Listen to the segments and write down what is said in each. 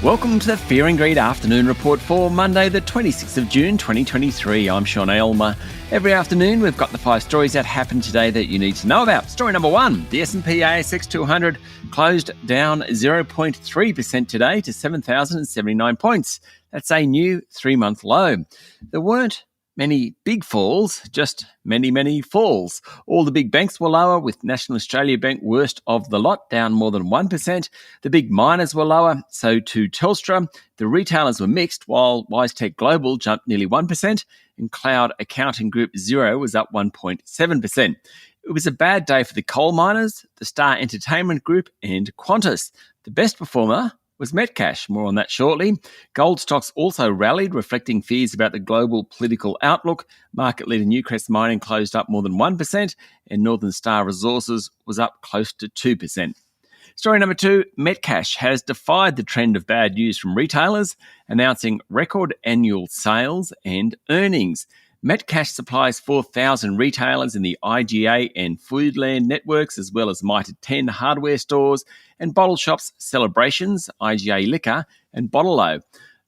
Welcome to the Fear and Greed Afternoon Report for Monday, the 26th of June, 2023. I'm Sean Aylmer. Every afternoon, we've got the 5 stories that happened today that you need to know about. Story number 1, the S&P ASX 200 closed down 0.3% today to 7,079 points. That's a new 3-month low. There weren't many big falls, just many falls. All the big banks were lower, with National Australia Bank worst of the lot, down more than 1%. The big miners were lower, so too Telstra. The retailers were mixed, while WiseTech Global jumped nearly 1%, and Cloud Accounting Group Xero was up 1.7%. It was a bad day for the coal miners, the Star Entertainment Group, and Qantas. The best performer was Metcash. More on that shortly. Gold stocks also rallied, reflecting fears about the global political outlook. Market leader Newcrest Mining closed up more than 1%, and Northern Star Resources was up close to 2%. Story number 2, Metcash has defied the trend of bad news from retailers, announcing record annual sales and earnings. Metcash supplies 4,000 retailers in the IGA and Foodland networks, as well as Mitre 10 hardware stores and bottle shops Celebrations, IGA Liquor and Bottle-O.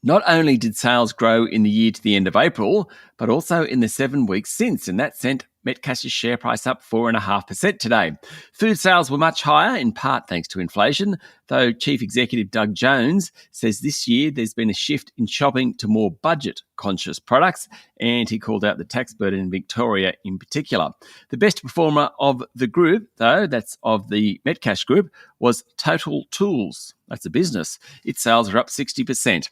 Not only did sales grow in the year to the end of April, but also in the 7 weeks since, and that sent Metcash's share price up 4.5% today. Food sales were much higher, in part thanks to inflation, though Chief Executive Doug Jones says this year there's been a shift in shopping to more budget-conscious products, and he called out the tax burden in Victoria in particular. The best performer of the group, though, that's of the Metcash group, was Total Tools. That's a business. Its sales are up 60%.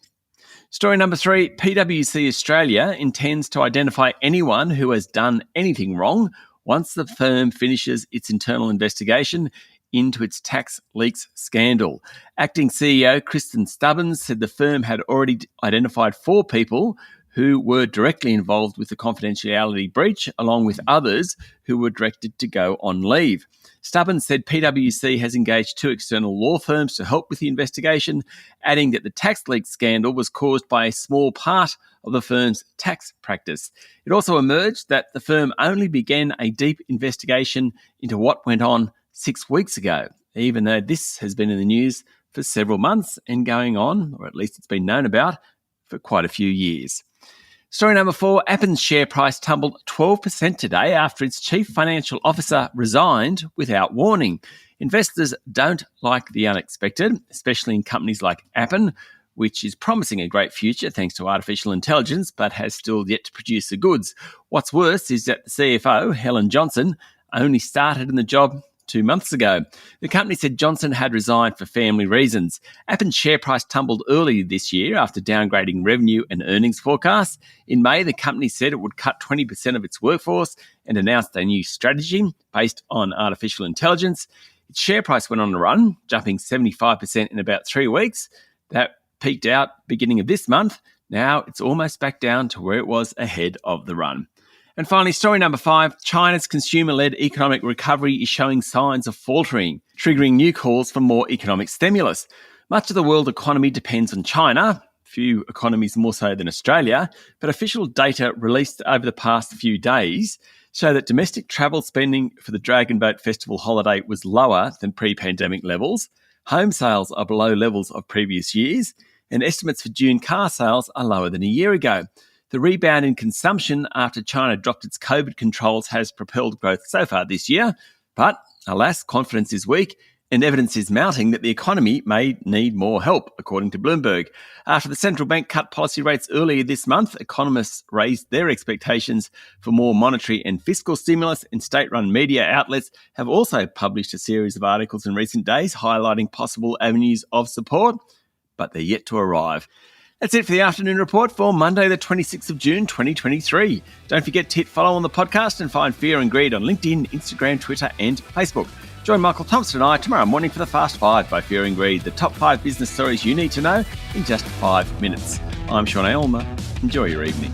Story number 3, PwC Australia intends to identify anyone who has done anything wrong once the firm finishes its internal investigation into its tax leaks scandal. Acting CEO Kristen Stubbins said the firm had already identified 4 people who were directly involved with the confidentiality breach, along with others who were directed to go on leave. Stubbins said PwC has engaged 2 external law firms to help with the investigation, adding that the tax leak scandal was caused by a small part of the firm's tax practice. It also emerged that the firm only began a deep investigation into what went on 6 weeks ago, even though this has been in the news for several months and going on, or at least it's been known about, for quite a few years. Story number 4, Appen's share price tumbled 12% today after its chief financial officer resigned without warning. Investors don't like the unexpected, especially in companies like Appen, which is promising a great future thanks to artificial intelligence, but has still yet to produce the goods. What's worse is that the CFO, Helen Johnson, only started in the job 2 months ago. The company said Johnson had resigned for family reasons. Appen's share price tumbled early this year after downgrading revenue and earnings forecasts. In May, the company said it would cut 20% of its workforce and announced a new strategy based on artificial intelligence. Its share price went on a run, jumping 75% in about 3 weeks. That peaked out beginning of this month. Now it's almost back down to where it was ahead of the run. And finally, story number 5, China's consumer-led economic recovery is showing signs of faltering, triggering new calls for more economic stimulus. Much of the world economy depends on China, few economies more so than Australia, but official data released over the past few days show that domestic travel spending for the Dragon Boat Festival holiday was lower than pre-pandemic levels, home sales are below levels of previous years, and estimates for June car sales are lower than a year ago. The rebound in consumption after China dropped its COVID controls has propelled growth so far this year, but alas, confidence is weak and evidence is mounting that the economy may need more help, according to Bloomberg. After the central bank cut policy rates earlier this month, economists raised their expectations for more monetary and fiscal stimulus, and state-run media outlets have also published a series of articles in recent days highlighting possible avenues of support, but they're yet to arrive. That's it for the afternoon report for Monday, the 26th of June, 2023. Don't forget to hit follow on the podcast and find Fear and Greed on LinkedIn, Instagram, Twitter, and Facebook. Join Michael Thompson and I tomorrow morning for the Fast 5 by Fear and Greed, the top 5 business stories you need to know in just 5 minutes. I'm Sean Aylmer. Enjoy your evening.